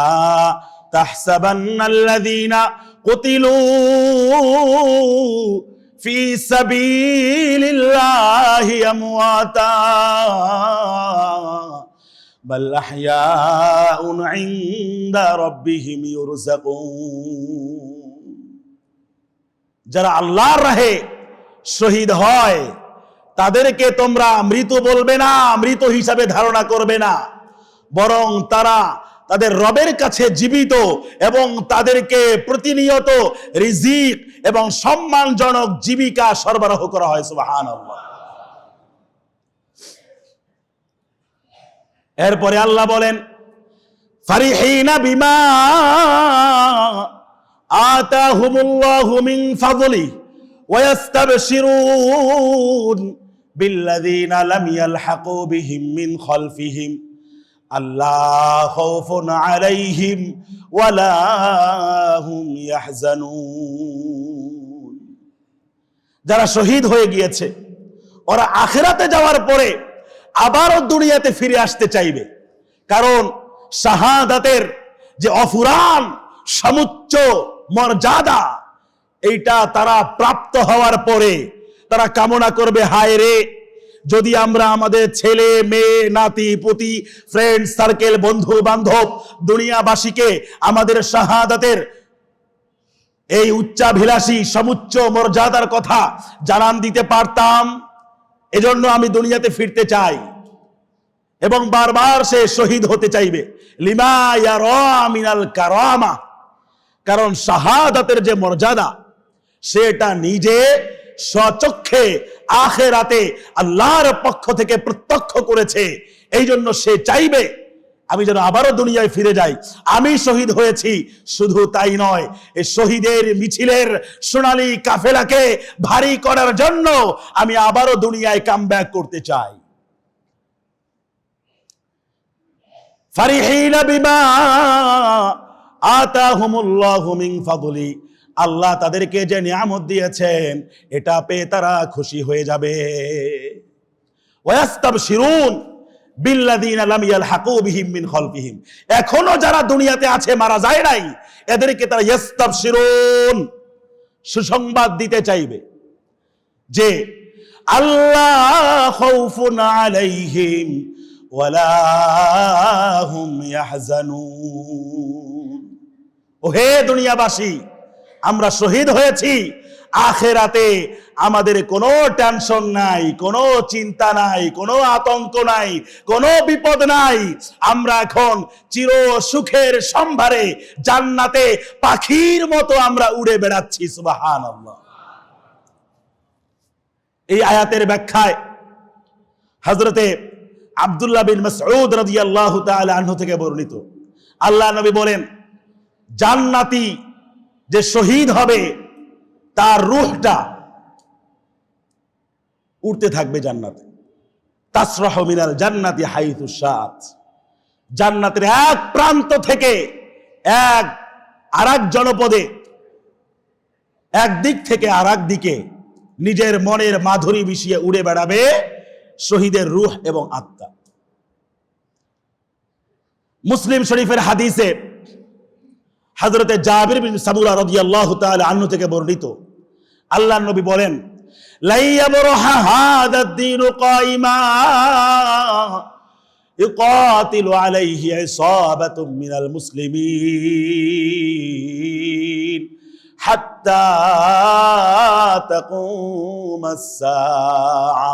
তাহসাবান্নাল্লাযীনা কুতিলু ফি সাবিলিল্লাহি আমওয়াতা বাল আহইয়াউন ইনদা রাব্বিহিম ইউরযাকুন। যারা আল্লাহর রাহে শহীদ হয় তাদেরকে তোমরা মৃত বলবে না, মৃত হিসাবে ধারণা করবে না, বরং তারা তাদের রবের কাছে জীবিত এবং তাদেরকে প্রতিনিয়ত রিজিক এবং সম্মানজনক জীবিকা সরবরাহ করা হয়। সুবহানাল্লাহ। এরপরে আল্লাহ বলেন ফারিহিনা বিমা আতাহুমুল্লাহু মিন ফাদলি ওয়া ইস্তাবশিরুন বিল্লাযীনা লাম ইয়ালহাকু বিহিম মিন খালফিহিম আল্লা খাউফুন আলাইহিম ওয়া লা হুম ইয়াহজানুন। যারা শহীদ হয়ে গিয়েছে ওরা আখিরাতে যাওয়ার পরে আবারও দুনিয়াতে ফিরে আসতে চাইবে, কারণ শাহাদাতের যে অফুরান সমুচ্চ মর্যাদা এইটা তারা প্রাপ্ত হওয়ার পরে তারা কামনা করবে, হায় রে যদি আমরা আমাদের ছেলে মেয়ে নাতি পুতি ফ্রেন্ড সার্কেল বন্ধু বান্ধব দুনিয়াবাসীকে আমাদের শাহাদাতের এই উচ্চাভিলাষী সমুচ্চ মর্যাদার কথা জানান দিতে পারতাম। এজন্য আমি দুনিয়াতে ফিরতে চাই। এবং বারবার সে শহীদ হতে চাইবে, লিমা ইয়ারা মিনাল কারামা, কারণ শাহাদাতের যে মর্যাদা সেটা নিজে স্বচক্ষে আখিরাতে আল্লাহর পক্ষ থেকে প্রত্যক্ষ করেছে। এই জন্য সে চাইবে আমি যেন আবারও দুনিয়ায় ফিরে যাই। আমি শহীদ হয়েছি, শুধু তাই নয়, এই শহীদের মিছিলের সোনালী কাফেলাকে ভারী করার জন্য আমি আবারও দুনিয়ায় কামব্যাক করতে চাই। ফারিহিনা বিমা আতাহুমুল্লাহু মিন ফাদলি, আল্লাহ তাদেরকে যে নিয়ামত দিয়েছেন এটা পেয়ে তারা খুশি হয়ে যাবে। ওয়া ইস্তাবশিরুন বিল্লাযীনা লাম ইয়ালহাকু বিহিম মিন খালফিহিম, এখনো যারা দুনিয়াতে আছে মারা যায় নাই এদেরকে তারা ইস্তাবশিরুন সুসংবাদ দিতে চাইবে যে আল্লাহ খাউফুন আলাইহিম ওয়ালা হুম ইয়াহজানুন। ওহে দুনিয়াবাসী, আমরা শহীদ হয়েছি, আখিরাতে আমাদের কোনো টেনশন নাই, কোনো চিন্তা নাই, কোনো আতঙ্ক নাই, কোনো বিপদ নাই। আমরা এখন চির সুখের সম্ভারে জান্নাতে পাখির মতো আমরা উড়ে বেড়াচ্ছি। সুবহানাল্লাহ। এই আয়াতের ব্যাখ্যায় হযরতে আব্দুল্লাহ বিন মাসউদ রাদিয়াল্লাহু তাআলা আনহু থেকে বর্ণিত, আল্লাহ নবী বলেন জান্নাতি যে শহীদ হবে তার রূহটা উড়তে থাকবে জান্নাতে। তাসরাহু মিনাল জান্নাতি হাইথু শাআত, জান্নাতের এক প্রান্ত থেকে আরেক জনপদে, এক দিক থেকে আরেক দিকে নিজের মনের মাধুরী মিশিয়ে উড়ে বেড়াবে শহীদের রূহ এবং আত্মা। মুসলিম শরীফের হাদিসে হযরতে জাবির বিন সামুরা রাদিয়াল্লাহু তাআলা আনহু থেকে বর্ণিত, আল্লাহর নবী বলেন লা ইয়াবরাহা হাদাদ দীনু কাইমা ইকাতিলু আলাইহি ইসাবাতুম মিনাল মুসলিমিন হাত্তা তাকুমাস সাআ।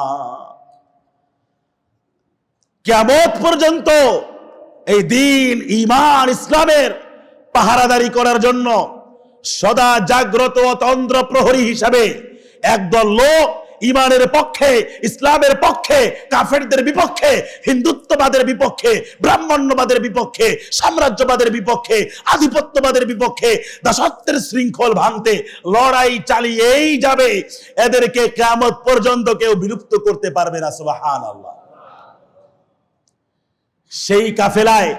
কিয়ামত পর্যন্ত এই দ্বীন ঈমান ইসলামের পাহারাদারি করার জন্য সদা জাগ্রত তন্দ্র প্রহরী হিসাবে একদল লোক ঈমানের পক্ষে, ইসলামের পক্ষে, কাফেরদের বিপক্ষে, হিন্দুত্ববাদের বিপক্ষে, ব্রাহ্মণ্যবাদের বিপক্ষে, সাম্রাজ্যবাদের বিপক্ষে, আধিপত্যবাদের বিপক্ষে দাসত্বের শৃঙ্খল ভাঙতে লড়াই চালিয়েই যাবে। এদেরকে কিয়ামত পর্যন্ত কেউ বিলুপ্ত করতে পারবে না। সুবহানাল্লাহ। সেই কাফেলায়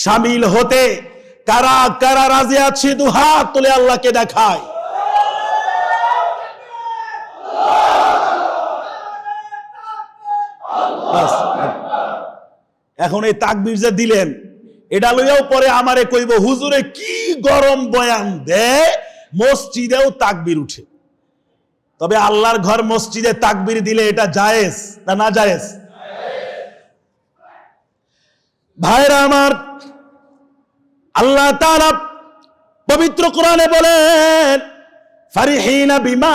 শামিল হতে কারা কারা রাজি আছে? দুহাত তুলে আল্লাহকে দেখায়। এখন এই তাকবীর যে দিলেন এটা লইয়াও পরে আমারে কইব হুজুরে কি গরম বয়ান দেয়, মসজিদেও তাকবীর উঠে। তবে আল্লাহর ঘর মসজিদে তাকবীর দিলে এটা জায়েজ না না জায়েজ? ভাইরা আমার, আল্লাহ তাআলা পবিত্র কোরআনে বলেন ফারিহিনা বিমা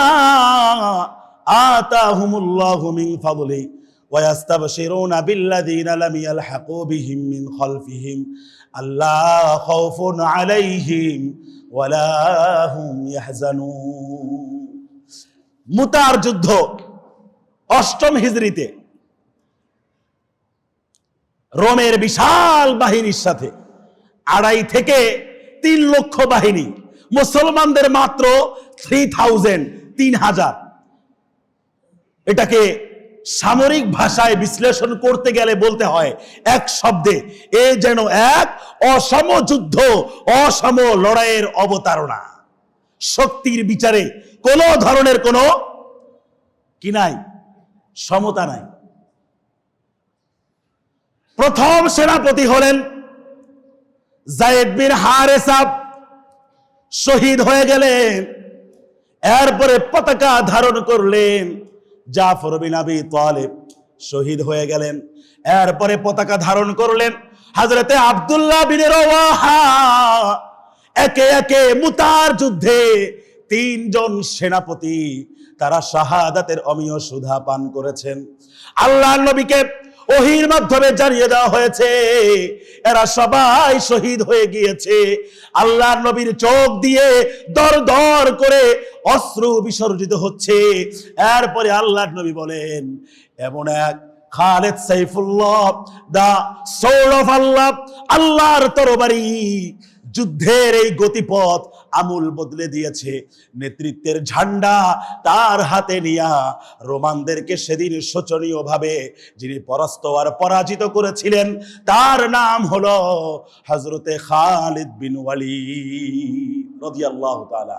আতাহুমুল্লাহু মিন ফাদলি ওয়া ইস্তাবশিরুনা বিল্লাযীনা লাম ইয়ালহাকু বিহিম মিন খালফিহিম আল্লা খাউফুন আলাইহিম ওয়া লা হুম ইয়াহজানুন। মুতার যুদ্ধ ৮ম হিজরিতে রোমের বিশাল বাহিনীর সাথে 2.5 থেকে 3 লক্ষ বাহিনী, মুসলমানদের মাত্র 3,000 এটাকে সামরিক ভাষায় বিশ্লেষণ করতে গেলে বলতে হয় এক শব্দে, এ যেন এক অসম যুদ্ধ, অসম লড়াইয়ের অবতারণা। শক্তির বিচারে কোনো ধরনের কোনো কি নাই, সমতা নাই। প্রথম সেনাপতি হলেন যায়েদ বিন হারেসা, শহীদ হয়ে গেলেন। এরপরে পতাকা ধারণ করলেন জাফর বিন আবি তালেব, শহীদ হয়ে গেলেন। এরপরে পতাকা ধারণ করলেন হযরতে আব্দুল্লাহ বিন রওয়াহা। একে একে মুতার যুদ্ধে 3 জন সেনাপতি তারা শাহাদাতের অমীয় সুধা পান করেছেন। আল্লাহর নবীকে ওহীর মাধ্যমে জানিয়ে দেওয়া হয়েছে এরা সবাই শহীদ হয়ে গিয়েছে। আল্লাহর নবীর চোখ দিয়ে দর দর করে অশ্রু বিসর্জিত হচ্ছে। এরপরে আল্লাহর নবী বলেন, এমন এক খালেদ সাইফুল্লাহ, দা সোর্ড অফ আল্লাহ, আল্লাহর তরবারি যুদ্ধের এই গতিপথ আমূল বদলে দিয়েছে। নেতৃত্বের ঝান্ডা তার হাতে নিয়া রোমানদেরকে সেদিন শোচনীয়ভাবে যিনি পরাস্ত আর পরাজিত করেছিলেন তার নাম হলো হযরতে খালিদ বিন ওয়ালিদ রাদিয়াল্লাহু তাআলা।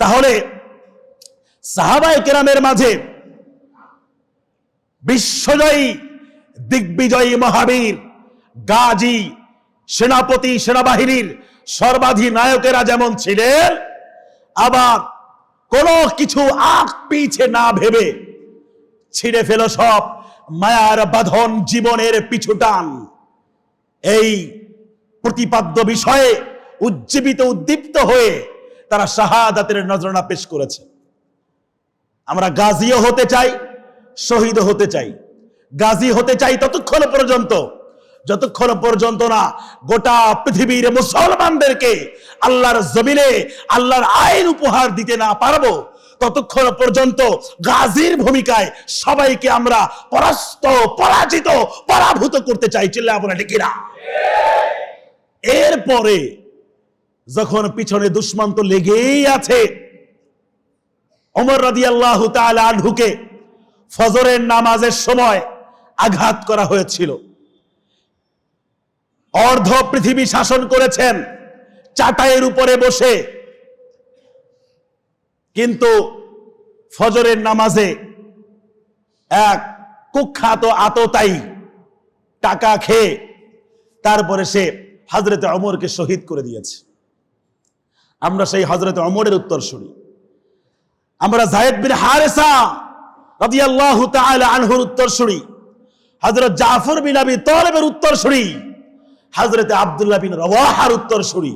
তাহলে সাহাবায়ে কেরামের মাঝে বিশ্বজয়ী দিগ্বিজয়ী মহাবীর গাজী সেনাপতি, সেনাবাহিনীর সর্বাধিনায়কেরা যেমন ছিলেন, আবার কোনো কিছু আগ পিছে না ভেবে ছিঁড়ে ফেল সব মায়ার বাঁধন, জীবনের পিছুটান, এই প্রতিপাদ্য বিষয়ে উজ্জীবিত উদ্দীপ্ত হয়ে তারা শাহাদাতের নজরানা পেশ করেছে। আমরা গাজীও হতে চাই, শহীদ হতে চাই। গাজী হতে চাই যতক্ষণ পর্যন্ত না গোটা পৃথিবীর মুসলমানদেরকে আল্লাহর জমিনে আল্লাহর আইন উপহার দিতে না পারবো, ততক্ষণ পর্যন্ত গাজীর ভূমিকায় সবাইকে আমরা পরাস্ত, পরাজিত, পরাভূত করতে চাই। চিল্লায়া বলেন ঠিক কিনা? এরপরে যখন পিছনে দুশমন তো লেগেই আছে, ওমর রাদিয়াল্লাহু তাআলা আনহুকে ফজরের নামাজের সময় আঘাত করা হয়েছিল। অর্ধ পৃথিবী শাসন করেছেন চাটাইয়ের উপরে বসে, কিন্তু ফজরের নামাজে এক কুখ্যাত আততায়ী টাকা খেয়ে তারপরে সে হযরতে ওমরকে শহীদ করে দিয়েছে। আমরা সেই হযরতে ওমরের উত্তরসূরি, আমরা যায়েদ বিন হারেসা রাদিয়াল্লাহু তাআলা আনহুর উত্তরসূরি, হযরত জাফর বিন আবি তালেবের উত্তরসূরি, হযরতে আব্দুল্লাহ বিন রওয়াহার উত্তরসূরি।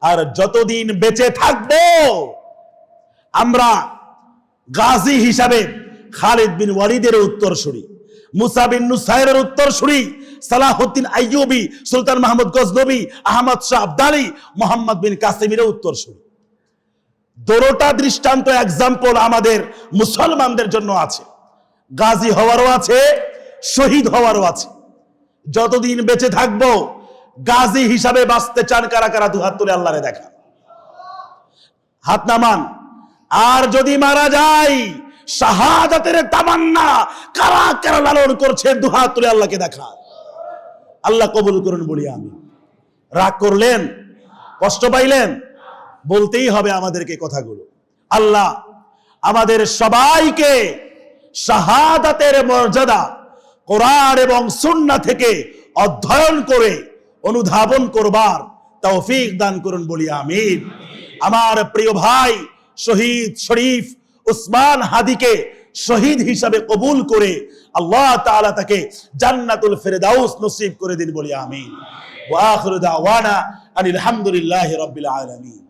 আর যতদিন বেঁচে থাকবো আমরা গাজী হিসাবে খালিদ বিন ওয়ালিদের উত্তরসূরি, মুসা বিন নুসাইরের উত্তরসূরি, সালাহুদ্দিন আইয়ুবী, সুলতান মাহমুদ গজনবী, আহমদ শাহ আবদালী, মোহাম্মদ বিন কাসিমের উত্তরসূরি। দোরোটা দৃষ্টান্ত, এক্সাম্পল আমাদের মুসলমানদের জন্য আছে। গাজী হওয়ারও আছে, শহীদ হওয়ারও আছে। যতদিন বেঁচে থাকবো গাজী হিসাবে বাঁচতে চান কারা কারা? দুহাত তুলে আল্লাহরে দেখা, হাত নামান। আর যদি মারা যায় শাহাদাতের তামান্না কারা কারা লালন করছে? দুহাত তুলে আল্লাহকে দেখা। আল্লাহ কবুল করুন বলি আমি। রাগ করলেন? কষ্ট পাইলেন? বলতেই হবে আমাদেরকে কথাগুলো। আল্লাহ আমাদের সবাইকে শাহাদাতের মর্যাদা কোরআন এবং সুন্নাহ থেকে অধ্যয়ন করে অনুধাবন করবার তৌফিক দান করুন বলি আমিন। আমার প্রিয় ভাই শহীদ শরীফ উসমান হাদিকে শহীদ হিসাবে কবুল করে আল্লাহ তাআলা তাকে জান্নাতুল ফেরদাউস নসিব করে দিন বলি আমিন। ওয়া আখিরু দাওয়ানা আনিল হামদুলিল্লাহি রাব্বিল আলামিন।